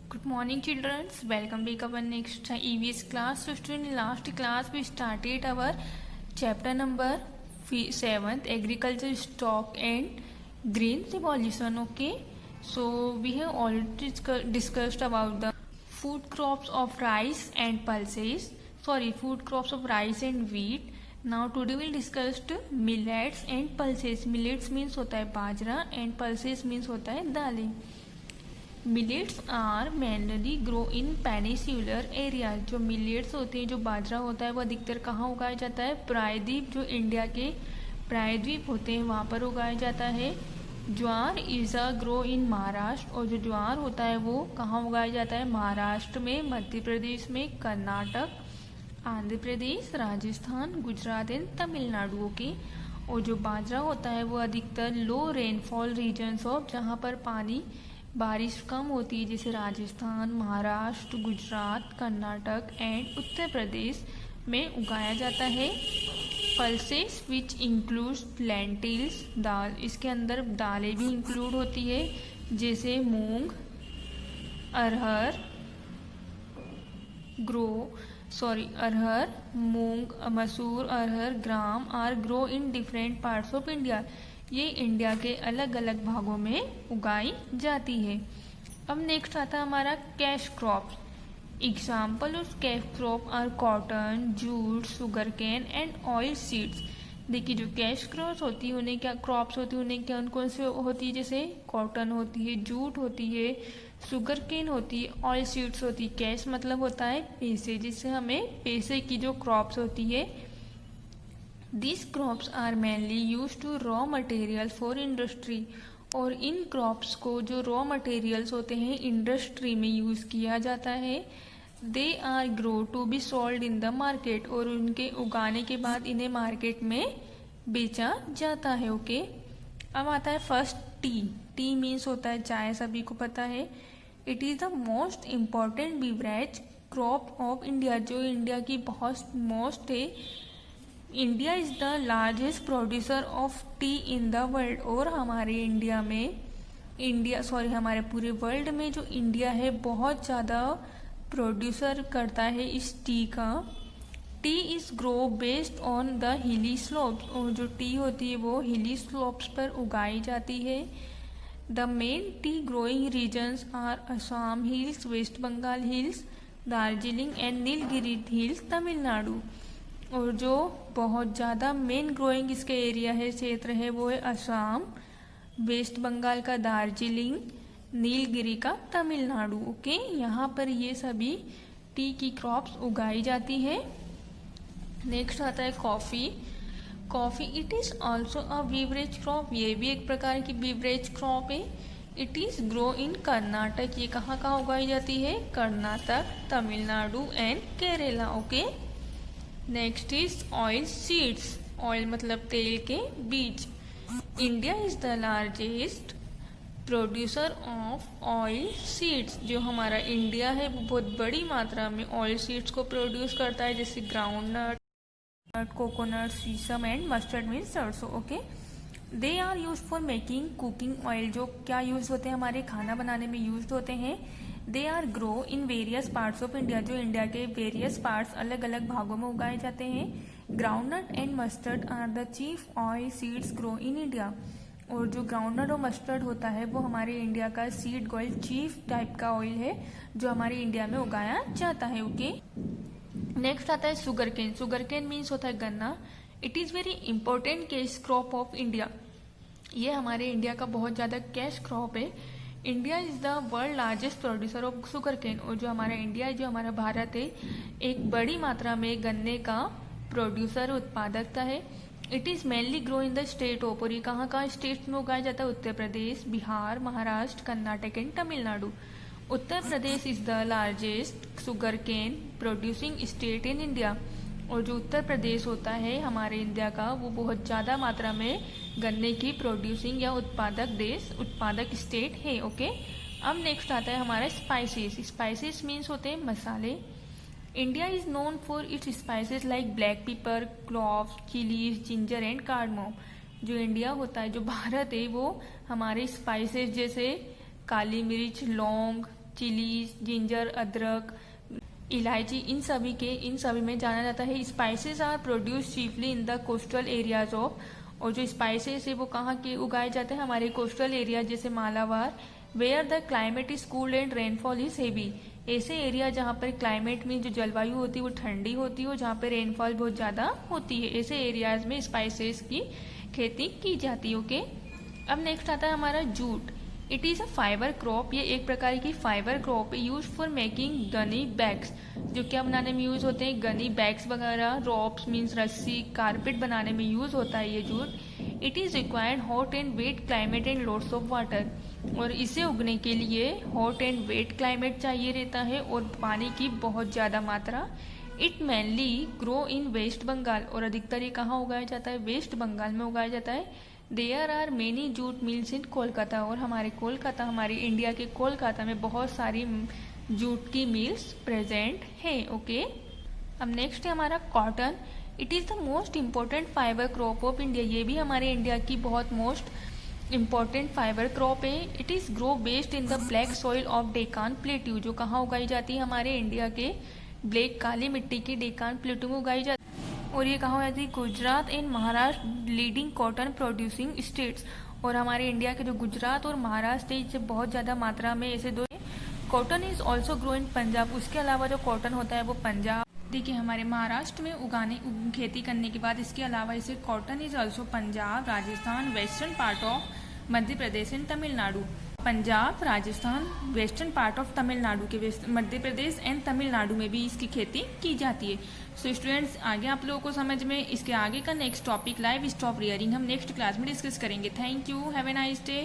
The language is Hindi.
Good morning, children. Welcome back our next EVS class. So, student, in last class we started our chapter number 7th, agriculture stock and green revolution. Okay, so we have already discussed about the food crops of rice and pulses. Food crops of rice and wheat. Now today we'll discuss millets and pulses. Millets means होता है बाजरा and pulses means होता है दालें. Millets are mainly grow in peninsular area. जो मिलेट्स होते हैं, जो बाजरा होता है, वो अधिकतर कहाँ उगाया जाता है? प्रायद्वीप, जो इंडिया के प्रायद्वीप होते हैं वहाँ पर उगाया जाता है. Jowar is a grow in Maharashtra. और जो ज्वार होता है वो कहाँ उगाया जाता है? महाराष्ट्र में, मध्य प्रदेश में, कर्नाटक, आंध्र प्रदेश, राजस्थान, गुजरात एंड तमिलनाडु के. और जो बाजरा होता है वो अधिकतर लो रेनफॉल रीजन्स ऑफ, जहाँ पर पानी बारिश कम होती है, जैसे राजस्थान, महाराष्ट्र, गुजरात, कर्नाटक एंड उत्तर प्रदेश में उगाया जाता है. पल्सेस विच इंक्लूड्स लेंटिल्स, दाल, इसके अंदर दालें भी इंक्लूड होती है, जैसे मूंग, अरहर, arhar, moong, masoor, arhar, gram are grow in different parts of India. ये इंडिया के अलग अलग भागों में उगाई जाती है. अब नेक्स्ट आता है हमारा cash crops. Example of cash crop are cotton, jute, sugar cane and oil seeds. देखिए, जो कैश क्रॉप्स होती है उन्हें क्या क्रॉप्स होती है, उन्हें क्या कौन से होती है? जैसे कॉटन होती है, जूट होती है, शुगर केन होती है, ऑयल सीड्स होती है. कैश मतलब होता है पैसे, जिससे हमें पैसे की जो क्रॉप्स होती है. These crops are mainly used to raw material for industry. और इन क्रॉप्स को, जो रॉ मटेरियल्स होते हैं, इंडस्ट्री में यूज़ किया जाता है. They are grow to be sold in the market. और उनके उगाने के बाद इन्हें मार्केट में बेचा जाता है. ओके, अब आता है फर्स्ट टी. टी मीन्स होता है चाय, सभी को पता है. It is the most important beverage crop of India. जो इंडिया की बहुत मोस्ट है. India is the largest producer of T in the world. और हमारे इंडिया में, हमारे पूरे वर्ल्ड में जो इंडिया है बहुत ज़्यादा प्रोड्यूसर करता है इस टी का. T is grow based on the hilly slopes. और जो टी होती है वो हिली स्लोप्स पर उगाई जाती है. The main tea growing regions are Assam hills, West Bengal hills, Darjeeling and Nilgiri hills, Tamil Nadu. और जो बहुत ज़्यादा मेन ग्रोइंग इसके एरिया है, क्षेत्र है, वो है असम, वेस्ट बंगाल का दार्जिलिंग, नीलगिरी का तमिलनाडु. ओके, यहाँ पर ये सभी टी की क्रॉप्स उगाई जाती है. नेक्स्ट आता है coffee. Coffee it is also a beverage crop. ये भी एक प्रकार की बीवरेज क्रॉप है. It is grow in Karnataka. ये कहाँ कहाँ उगाई जाती है? Karnataka, Tamil Nadu and Kerala. Okay, next is oil seeds. Oil मतलब तेल के बीज. India is the largest producer of oil seeds. जो हमारा इंडिया है वो बहुत बड़ी मात्रा में ऑयल सीड्स को प्रोड्यूस करता है, जैसे groundnut, coconut, sesame and mustard means sarson. Okay, they are use for making cooking oil. जो क्या यूज होते हैं? हमारे खाना बनाने में यूज होते हैं. They are grow in various parts of India. जो इंडिया के वेरियस पार्ट्स, अलग अलग भागों में उगाए जाते हैं. Groundnut and mustard are the chief oil seeds grow in India. और जो ग्राउंडनट और मस्टर्ड होता है वो हमारे इंडिया का सीड ऑयल, चीफ टाइप का ऑयल है जो हमारे इंडिया में उगाया जाता है. ओके, नेक्स्ट आता है sugar cane. Sugar cane means होता है गन्ना. It is very important cash crop of India. ये हमारे इंडिया का बहुत ज़्यादा कैश क्रॉप है. India is the world largest producer of sugar cane. और जो हमारा इंडिया है, जो हमारा भारत है, एक बड़ी मात्रा में गन्ने का प्रोड्यूसर, उत्पादकता है. It is mainly grow in the state of. और ये कहाँ कहाँ स्टेट्स में उगाया जाता है? Uttar Pradesh, Bihar, Maharashtra, Karnataka and Tamil Nadu. Uttar Pradesh is the largest sugar cane producing state in India. और जो उत्तर प्रदेश होता है हमारे इंडिया का, वो बहुत ज़्यादा मात्रा में गन्ने की प्रोड्यूसिंग या उत्पादक स्टेट है. ओके, अब नेक्स्ट आता है हमारा स्पाइसेस. स्पाइसेस मीन्स होते हैं मसाले. India is known for its spices like black pepper, cloves, chillies, ginger and cardamom. जो इंडिया होता है, जो भारत है, वो हमारे स्पाइसेस जैसे काली मिर्च, लौंग, चिलीज, जिंजर, अदरक, इलायची, इन सभी में जाना जाता है। Spices are produce chiefly in the coastal areas of, और जो स्पाइसेस है वो कहाँ के उगाए जाते हैं, हमारे कोस्टल एरिया जैसे Malabar, where the climate is cool and rainfall is heavy. ऐसे एरिया जहाँ पर क्लाइमेट में जो जलवायु होती है वो ठंडी होती है और जहाँ पर रेनफॉल बहुत ज़्यादा होती है, ऐसे एरियाज में स्पाइसेस की खेती की जाती है। ओके, अब नेक्स्ट आता है हमारा jute. It is a fibre crop, ये एक प्रकार की फाइबर क्रॉप है, use for making gunny bags, जो क्या बनाने में यूज होते हैं, गनी बैग्स वगैरह, रॉप्स मीन्स रस्सी, कारपेट बनाने में यूज होता है ये jute. It is required hot and wet climate and lots of water, और इसे उगने के लिए हॉट एंड वेट क्लाइमेट चाहिए रहता है और पानी की बहुत ज़्यादा मात्रा। It mainly grow in West Bengal, और अधिकतर ये कहाँ उगाया जाता है, वेस्ट बंगाल में उगाया जाता है। There are many jute mills in Kolkata, और हमारे इंडिया के कोलकाता में बहुत सारी जूट की मिल्स प्रेजेंट है। ओके, अब नेक्स्ट है हमारा cotton. It is the most important fibre crop of India, ये भी हमारे इंडिया की बहुत मोस्ट इम्पॉर्टेंट फाइबर क्रॉप है। It is grow based in the black soil of Deccan plateau, जो कहाँ उगाई जाती है, हमारे इंडिया के ब्लैक काली मिट्टी की डेकान प्लेट्यू में उगाई जाती है, और ये कहाँ जाती है, Gujarat and Maharashtra leading cotton producing states, और हमारे इंडिया के जो गुजरात और महाराष्ट्र है इससे बहुत ज़्यादा मात्रा में ऐसे दो। Cotton is also grow in Punjab, उसके अलावा जो कॉटन होता है वो पंजाब, देखिए हमारे महाराष्ट्र में खेती करने के बाद इसके अलावा इसे cotton is also Punjab, Rajasthan, western part of Madhya Pradesh and Tamil Nadu. Punjab, Rajasthan, western part of Tamil Nadu के मध्य प्रदेश एंड तमिलनाडु में भी इसकी खेती की जाती है। सो स्टूडेंट्स, आगे आप लोगों को समझ में इसके आगे का next topic live stock rearing हम नेक्स्ट क्लास में डिस्कस करेंगे। Thank you, have a nice day.